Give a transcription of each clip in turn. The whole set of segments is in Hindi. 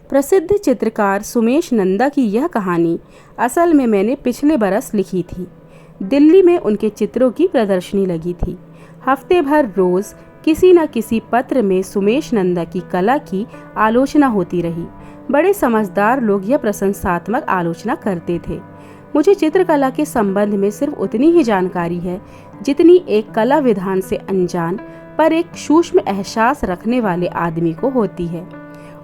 प्रसिद्ध चित्रकार सुमेश नंदा की यह कहानी असल में मैंने पिछले बरस लिखी थी। दिल्ली में उनके चित्रों की प्रदर्शनी लगी थी। हफ्ते भर रोज किसी न किसी पत्र में सुमेश नंदा की कला की आलोचना होती रही। बड़े समझदार लोग यह प्रशंसात्मक आलोचना करते थे। मुझे चित्रकला के संबंध में सिर्फ उतनी ही जानकारी है जितनी एक कला विधान से अनजान पर एक सूक्ष्म एहसास रखने वाले आदमी को होती है।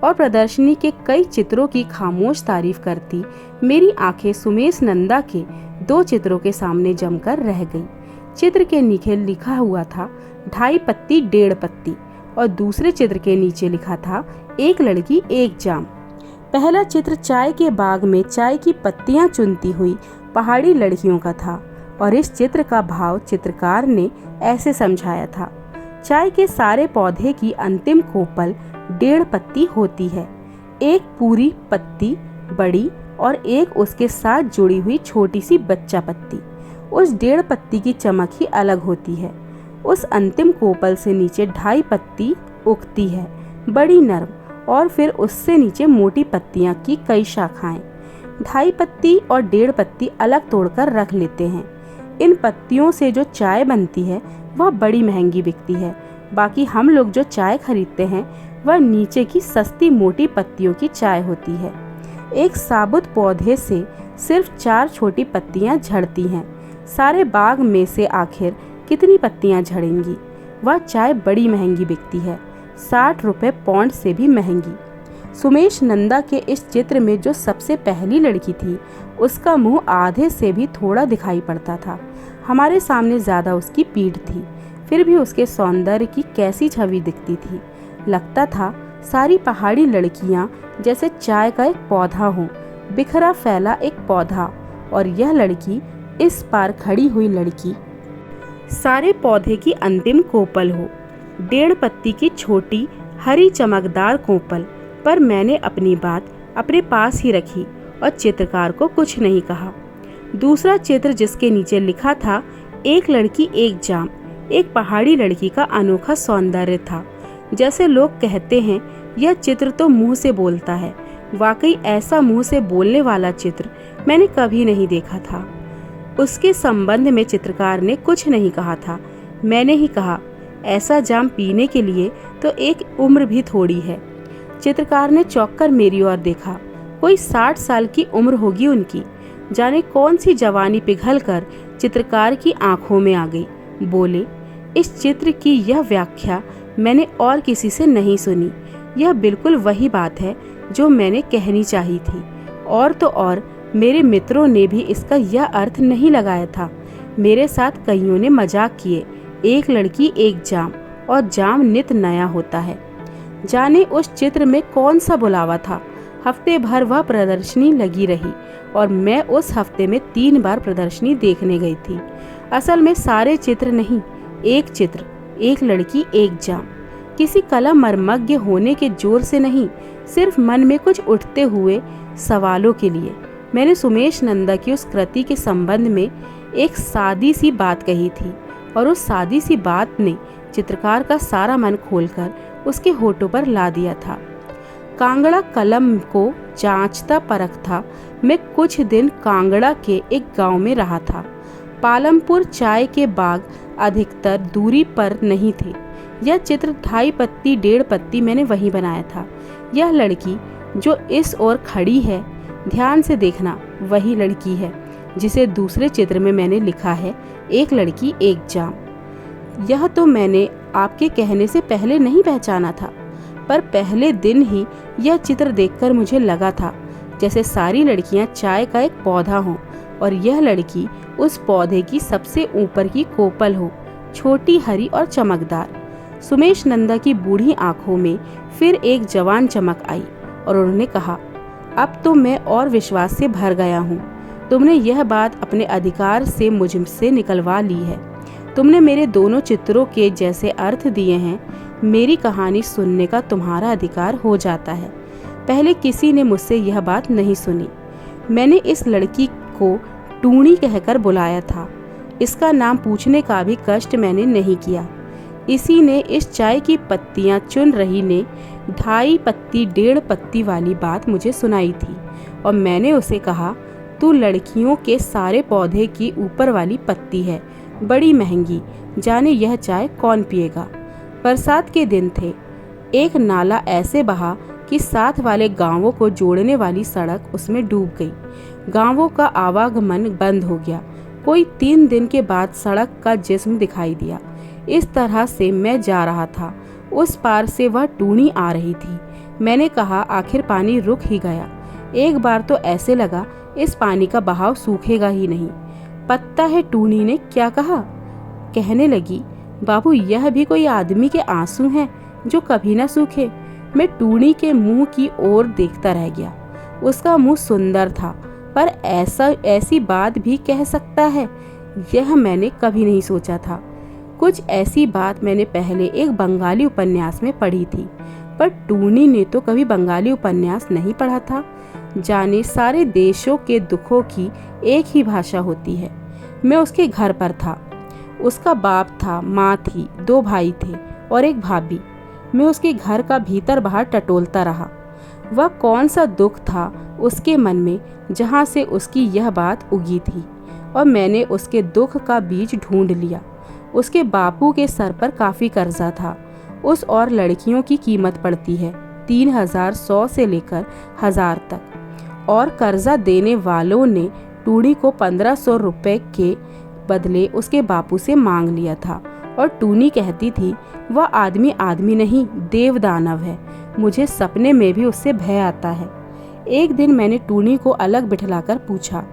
और प्रदर्शनी के कई चित्रों की खामोश तारीफ करती मेरी आंखें सुमेश नंदा के 2 चित्रों के सामने जमकर रह गई। चित्र के नीचे लिखा हुआ था 2.5 पत्ती 1.5 पत्ती और दूसरे चित्र के नीचे लिखा था 1 लड़की 1 जाम। पहला चित्र चाय के बाग में चाय की पत्तियां चुनती हुई पहाड़ी लड़कियों का था और इस चित्र का भाव चित्रकार ने ऐसे समझाया था। चाय के सारे पौधे की अंतिम कोपल 1.5 पत्ती होती है, एक पूरी पत्ती बड़ी और एक उसके साथ जुड़ी हुई छोटी सी बच्चा पत्ती। उस 1.5 पत्ती की चमक ही अलग होती है। उस अंतिम कोपल से नीचे 2.5 पत्ती उगती है, बड़ी नरम, और फिर उससे नीचे मोटी पत्तियां की कई शाखाएं। 2.5 पत्ती और 1.5 पत्ती अलग तोड़कर रख लेते हैं। इन पत्तियों से जो चाय बनती है वह बड़ी महंगी बिकती है। बाकी हम लोग जो चाय खरीदते हैं वह नीचे की सस्ती मोटी पत्तियों की चाय होती है। एक साबुत पौधे से सिर्फ 4 छोटी पत्तियां झड़ती हैं। सारे बाग में से आखिर कितनी पत्तियां झड़ेंगी? वह चाय बड़ी महंगी बिकती है, 60 रुपए पौंड से भी महंगी। सुमेश नंदा के इस चित्र में जो सबसे पहली लड़की थी उसका मुंह आधे से भी थोड़ा दिखाई पड़ता था। हमारे सामने ज्यादा उसकी पीठ थी, फिर भी उसके सौंदर्य की कैसी छवि दिखती थी। लगता था सारी पहाड़ी लड़कियां जैसे चाय का एक पौधा हो, बिखरा फैला एक पौधा, और यह लड़की, इस पार खड़ी हुई लड़की, सारे पौधे की अंतिम कोपल हो, 1.5 पत्ती की छोटी हरी चमकदार कोपल। पर मैंने अपनी बात अपने पास ही रखी और चित्रकार को कुछ नहीं कहा। दूसरा चित्र जिसके नीचे लिखा था 1 लड़की 1 जाम, एक पहाड़ी लड़की का अनोखा सौंदर्य था। जैसे लोग कहते हैं यह चित्र तो मुंह से बोलता है। वाकई ऐसा मुंह से बोलने वाला चित्र मैंने कभी नहीं देखा था। उसके संबंध में चित्रकार ने कुछ नहीं कहा था। मैंने ही कहा, ऐसा जाम पीने के लिए तो एक उम्र भी थोड़ी है। चित्रकार ने चौंककर मेरी ओर देखा। कोई 60 साल की उम्र होगी उनकी। जाने कौन सी जवानी पिघलकर चित्रकार की आंखों में आ गई। बोले, इस चित्र की यह व्याख्या मैंने और किसी से नहीं सुनी। यह बिल्कुल वही बात है जो मैंने कहनी चाहिए थी। और तो और मेरे मित्रों ने भी इसका यह अर्थ नहीं लगाया था। मेरे साथ कईयों ने मजाक किए, 1 लड़की 1 जाम, और जाम नित नया होता है। जाने उस चित्र में कौन सा बुलावा था। हफ्ते भर वह प्रदर्शनी लगी रही और मैं उस हफ्ते में 3 बार प्रदर्शनी देखने गई थी। असल में सारे चित्र नहीं, एक चित्र, 1 लड़की 1 जाम। किसी कला मर्मज्ञ होने के जोर से नहीं, सिर्फ मन में कुछ उठते हुए सवालों के लिए मैंने सुमेश नंदा की उस कृति के संबंध में एक सादी सी बात कही थी, और उस सादी सी बात ने चित्रकार का सारा मन खोलकर उसके होठों पर ला दिया था। कांगड़ा कलम को जांचता परखता मैं कुछ दिन कांगड़ा के एक गांव में रहा था। पालमपुर चाय के बाग अधिकतर दूरी पर नहीं थे। यह चित्र 2.5 पत्ती 1.5 पत्ती मैंने वहीं बनाया था। यह लड़की जो इस ओर खड़ी है, ध्यान से देखना, वही लड़की है जिसे दूसरे चित्र में मैंने लिखा है 1 लड़की 1 जाम। यह तो मैंने आपके कहने से पहले नहीं पहचाना था, पर पहले दिन ही यह चित्र देखकर मुझे लगा था जैसे सारी लड़कियां चाय का एक पौधा हों और यह लड़की उस पौधे की सबसे ऊपर की कोपल हो, छोटी, हरी और चमकदार। सुमेश नंदा की बूढ़ी आंखों में फिर एक जवान चमक आई और उन्होंने कहा, अब तो मैं और विश्वास से भर गया हूँ। तुमने यह बात अपने अधिकार से मुझसे निकलवा ली है। तुमने मेरे दोनों चित्रों के जैसे अर्थ दिए हैं। मेरी कहानी सुनने का तुम्हारा अधिकार हो जाता है। पहले किसी ने मुझसे यह बात नहीं सुनी। मैंने इस लड़की को टूणी कहकर बुलाया था। इसका नाम पूछने का भी कष्ट मैंने नहीं किया। इसी ने, इस चाय की पत्तियां चुन रही ने 2.5 पत्ती 1.5 पत्ती वाली बात मुझे सुनाई थी और मैंने उसे कहा, तू लड़कियों के सारे पौधे की ऊपर वाली पत्ती है, बड़ी महंगी, जाने यह चाय कौन पिएगा। बरसात के दिन थे। एक नाला ऐसे बहा कि साथ वाले गांवों को जोड़ने वाली सड़क उसमें डूब गई। गांवों का आवागमन बंद हो गया। कोई 3 दिन के बाद सड़क का जिस्म दिखाई दिया। इस तरह से मैं जा रहा था। उस पार से वह टूनी आ रही थी। मैंने कहा, आखिर पानी रुक ही गया। एक बार तो ऐसे लगा इस पानी का बहाव सूखेगा ही नहीं। पता है टूनी ने क्या कहा? कहने लगी, बाबू यह भी कोई आदमी के आंसू हैं जो कभी ना सूखे। मैं टूनी के मुंह की ओर देखता रह गया। उसका मुंह सुंदर था, पर ऐसी बात भी कह सकता है, यह मैंने कभी नहीं सोचा था। कुछ ऐसी बात मैंने पहले एक बंगाली उपन्यास में पढ़ी थी, पर टूनी ने तो कभी बंगाली उपन्यास नहीं पढ़ा था। जाने सारे देशों के दुखों की एक ही भाषा होती है। मैं उसके घर पर था। उसका बाप था, माँ थी, 2 भाई थे और एक भाभी। मैं उसके घर का भीतर बाहर टटोलता रहा। वह कौन सा दुख था उसके मन में जहाँ से उसकी यह बात उगी थी, और मैंने उसके दुख का बीज ढूंढ लिया। उसके बापू के सर पर काफ़ी कर्जा था। उस और लड़कियों की कीमत पड़ती है 3,100 से लेकर 1,000 तक, और कर्जा देने वालों ने टूनी को 1,500 रुपये के बदले उसके बापू से मांग लिया था। और टूनी कहती थी, वह आदमी आदमी नहीं, देव दानव है। मुझे सपने में भी उससे भय आता है। एक दिन मैंने टूनी को अलग बिठलाकर पूछा,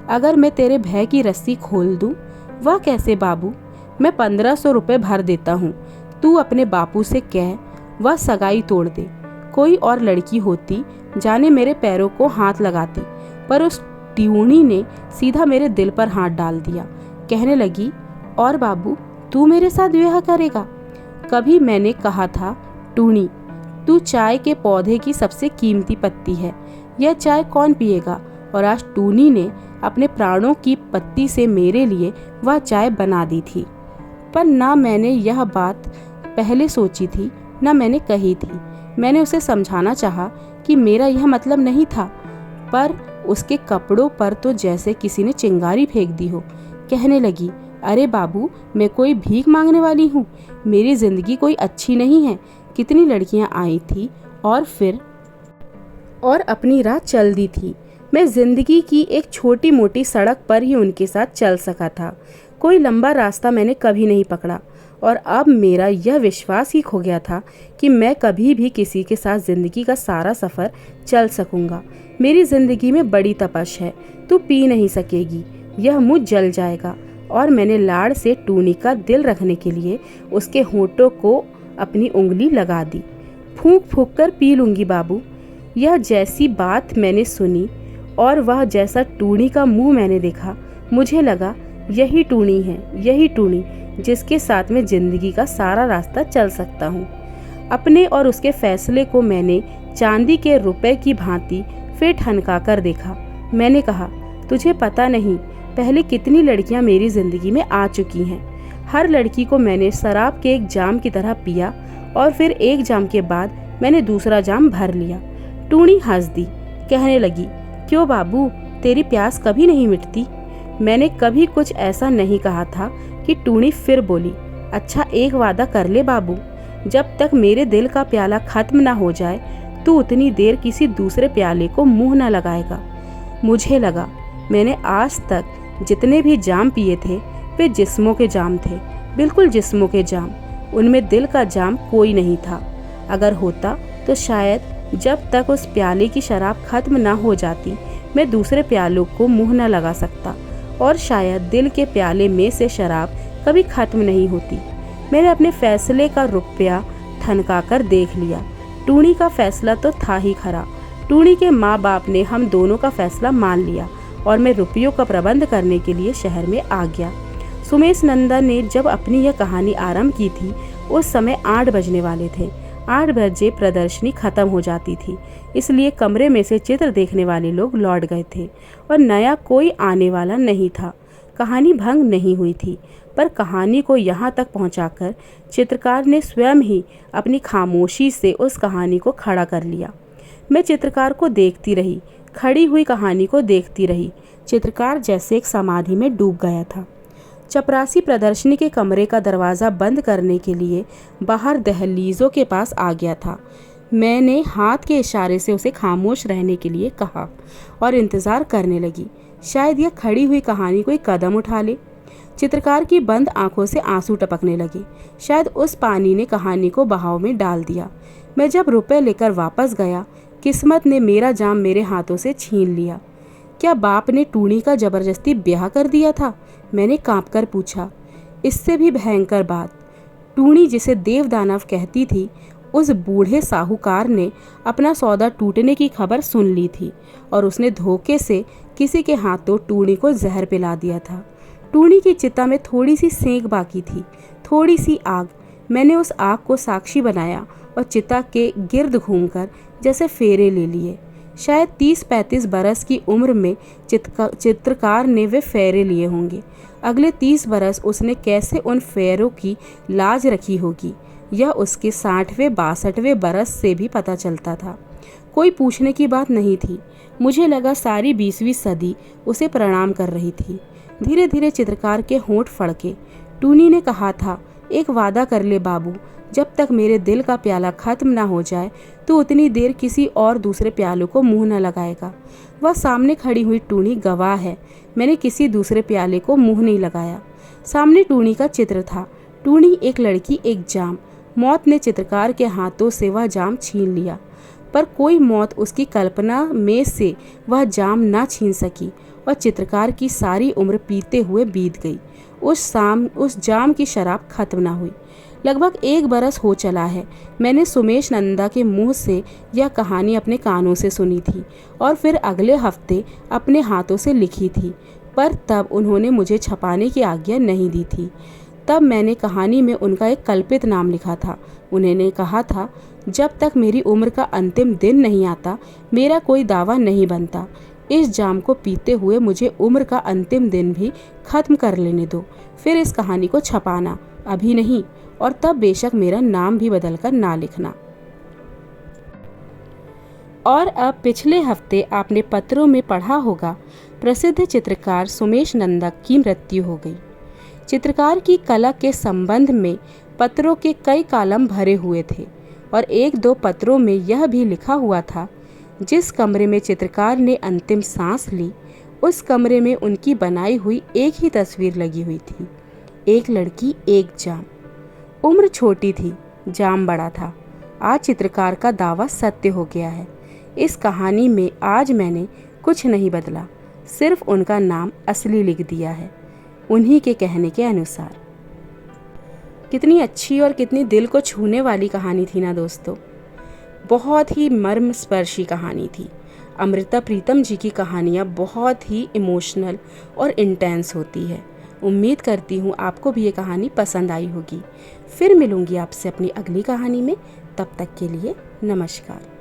अगर मैं तेरे भय की रस्सी खोल दूं? वह कैसे बाबू? मैं 1,500 रुपये भर देता हूँ। तू अपने बापू से कह वह सगाई तोड़ दे। कोई और लड़की होती जाने मेरे पैरों को हाथ लगाती, पर उस टूनी ने सीधा मेरे दिल पर हाथ डाल दिया। कहने लगी, और बाबू तू मेरे साथ विवाह करेगा? कभी मैंने कहा था, टूनी तू चाय के पौधे की सबसे कीमती पत्ती है, यह चाय कौन पिएगा? और आज टूनी ने अपने प्राणों की पत्ती से मेरे लिए वह चाय बना दी थी। पर ना मैंने यह बात पहले सोची थी, ना मैंने कही थी। मैंने उसे समझाना चाहा कि मेरा यह मतलब नहीं था, पर उसके कपड़ों पर तो जैसे किसी ने चिंगारी फेंक दी हो। कहने लगी, अरे बाबू मैं कोई भीख मांगने वाली हूँ? मेरी ज़िंदगी कोई अच्छी नहीं है। कितनी लड़कियाँ आई थी और अपनी राह चल दी थी। मैं ज़िंदगी की एक छोटी मोटी सड़क पर ही उनके साथ चल सका था। कोई लंबा रास्ता मैंने कभी नहीं पकड़ा, और अब मेरा यह विश्वास ही खो गया था कि मैं कभी भी किसी के साथ ज़िंदगी का सारा सफ़र चल सकूँगा। मेरी ज़िंदगी में बड़ी तपश है, तू पी नहीं सकेगी, यह मुँह जल जाएगा। और मैंने लाड़ से टूनी का दिल रखने के लिए उसके होंठों को अपनी उंगली लगा दी। फूंक फूंक कर पी लूँगी बाबू। यह जैसी बात मैंने सुनी और वह जैसा टूनी का मुंह मैंने देखा, मुझे लगा यही टूनी है, यही टूनी जिसके साथ मैं ज़िंदगी का सारा रास्ता चल सकता हूँ। अपने और उसके फैसले को मैंने चांदी के रुपए की भांति फिर ठनका कर देखा। मैंने कहा, तुझे पता नहीं पहले कितनी लड़कियां मेरी ज़िंदगी में आ चुकी हैं। हर लड़की को मैंने शराब के एक जाम की तरह पिया, और फिर एक जाम के बाद मैंने दूसरा जाम भर लिया। टूनी हंस दी, कहने लगी, क्यों बाबू तेरी प्यास कभी नहीं मिटती? मैंने कभी कुछ ऐसा नहीं कहा था कि टूनी फिर बोली, अच्छा एक वादा कर ले बाबू, जब तक मेरे दिल का प्याला खत्म ना हो जाए तू उतनी देर किसी दूसरे प्याले को मुंह ना लगाएगा। मुझे लगा मैंने आज तक जितने भी जाम पिए थे वे जिस्मों के जाम थे, बिल्कुल जिस्मों के जाम। उनमें दिल का जाम कोई नहीं था। अगर होता तो शायद जब तक उस प्याले की शराब खत्म ना हो जाती मैं दूसरे प्यालों को मुंह न लगा सकता, और शायद दिल के प्याले में से शराब कभी खत्म नहीं होती। मैंने अपने फैसले का रुपया ठनका कर देख लिया। टूनी का फैसला तो था ही खरा। टूनी के माँ बाप ने हम दोनों का फैसला मान लिया और मैं रुपयों का प्रबंध करने के लिए शहर में आ गया। सुमेश नंदा ने जब अपनी यह कहानी आरंभ की थी उस समय 8 बजने वाले थे। 8 बजे प्रदर्शनी खत्म हो जाती थी, इसलिए कमरे में से चित्र देखने वाले लोग लौट गए थे और नया कोई आने वाला नहीं था। कहानी भंग नहीं हुई थी, पर कहानी को यहाँ तक पहुँचाकर चित्रकार ने स्वयं ही अपनी खामोशी से उस कहानी को खड़ा कर लिया। मैं चित्रकार को देखती रही, खड़ी हुई कहानी को देखती रही। चित्रकार जैसे एक समाधि में डूब गया था। चपरासी प्रदर्शनी के कमरे का दरवाज़ा बंद करने के लिए बाहर दहलीज़ों के पास आ गया था। मैंने हाथ के इशारे से उसे खामोश रहने के लिए कहा और इंतज़ार करने लगी, शायद यह खड़ी हुई कहानी कोई कदम उठा ले। चित्रकार की बंद आंखों से आंसू टपकने लगे। शायद उस पानी ने कहानी को बहाव में डाल दिया। मैं जब रुपए लेकर वापस गया, किस्मत ने मेरा जाम मेरे हाथों से छीन लिया। क्या बाप ने टूनी का जबरदस्ती ब्याह कर दिया था? मैंने कांपकर पूछा। इससे भी भयंकर बात, टूनी जिसे देवदानव कहती थी, उस बूढ़े साहूकार ने अपना सौदा टूटने की खबर सुन ली थी और उसने धोखे से किसी के हाथों टूनी को जहर पिला दिया था। टूनी की चिता में थोड़ी सी सेंक बाकी थी, थोड़ी सी आग। मैंने उस आग को साक्षी बनाया और चिता के गिर्द घूमकर जैसे फेरे ले लिए। शायद 30-35 बरस की उम्र में चित्रकार ने वे फेरे लिए होंगे। अगले 30 बरस उसने कैसे उन फेरों की लाज रखी होगी, यह उसके 60वें 62वें बरस से भी पता चलता था। कोई पूछने की बात नहीं थी। मुझे लगा सारी 20वीं सदी उसे प्रणाम कर रही थी। धीरे धीरे चित्रकार के होंठ फड़के। टूनी ने कहा था, एक वादा कर ले बाबू, जब तक मेरे दिल का प्याला खत्म ना हो जाए तो उतनी देर किसी और दूसरे प्यालों को मुंह न लगाएगा। वह सामने खड़ी हुई टूनी गवाह है, मैंने किसी दूसरे प्याले को मुंह नहीं लगाया। सामने टूनी का चित्र था। टूनी, एक लड़की, एक जाम। मौत ने चित्रकार के हाथों से वह जाम छीन लिया, पर कोई मौत उसकी कल्पना में से वह जाम ना छीन सकी और चित्रकार की सारी उम्र पीते हुए बीत गई। उस जाम की शराब खत्म ना हुई। लगभग 1 बरस हो चला है। मैंने सुमेश नंदा के मुंह से यह कहानी अपने कानों से सुनी थी और फिर अगले हफ्ते अपने हाथों से लिखी थी, पर तब उन्होंने मुझे छपाने की आज्ञा नहीं दी थी। तब मैंने कहानी में उनका एक कल्पित नाम लिखा था। उन्होंने कहा था, जब तक मेरी उम्र का अंतिम दिन नहीं आता मेरा कोई दावा नहीं बनता। इस जाम को पीते हुए मुझे उम्र का अंतिम दिन भी खत्म कर लेने दो, फिर इस कहानी को छपाना, अभी नहीं, और तब बेशक मेरा नाम भी बदलकर ना लिखना। और अब पिछले हफ्ते आपने पत्रों में पढ़ा होगा, प्रसिद्ध चित्रकार सुमेश नंदा की मृत्यु हो गई। चित्रकार की कला के संबंध में पत्रों के कई कॉलम भरे हुए थे और 1-2 पत्रों में यह भी लिखा हुआ था, जिस कमरे में चित्रकार ने अंतिम सांस ली, उस कमरे में उनकी बनाई हुई एक ही तस्वीर लगी हुई थी, एक लड़की, एक जाम। उम्र छोटी थी, जाम बड़ा था। आज चित्रकार का दावा सत्य हो गया है। इस कहानी में आज मैंने कुछ नहीं बदला, सिर्फ उनका नाम असली लिख दिया है, उन्हीं के कहने के अनुसार। कितनी अच्छी और कितनी दिल को छूने वाली कहानी थी ना दोस्तों। बहुत ही मर्मस्पर्शी कहानी थी। अमृता प्रीतम जी की कहानियाँ बहुत ही इमोशनल और इंटेंस होती है। उम्मीद करती हूँ आपको भी ये कहानी पसंद आई होगी। फिर मिलूंगी आपसे अपनी अगली कहानी में। तब तक के लिए नमस्कार।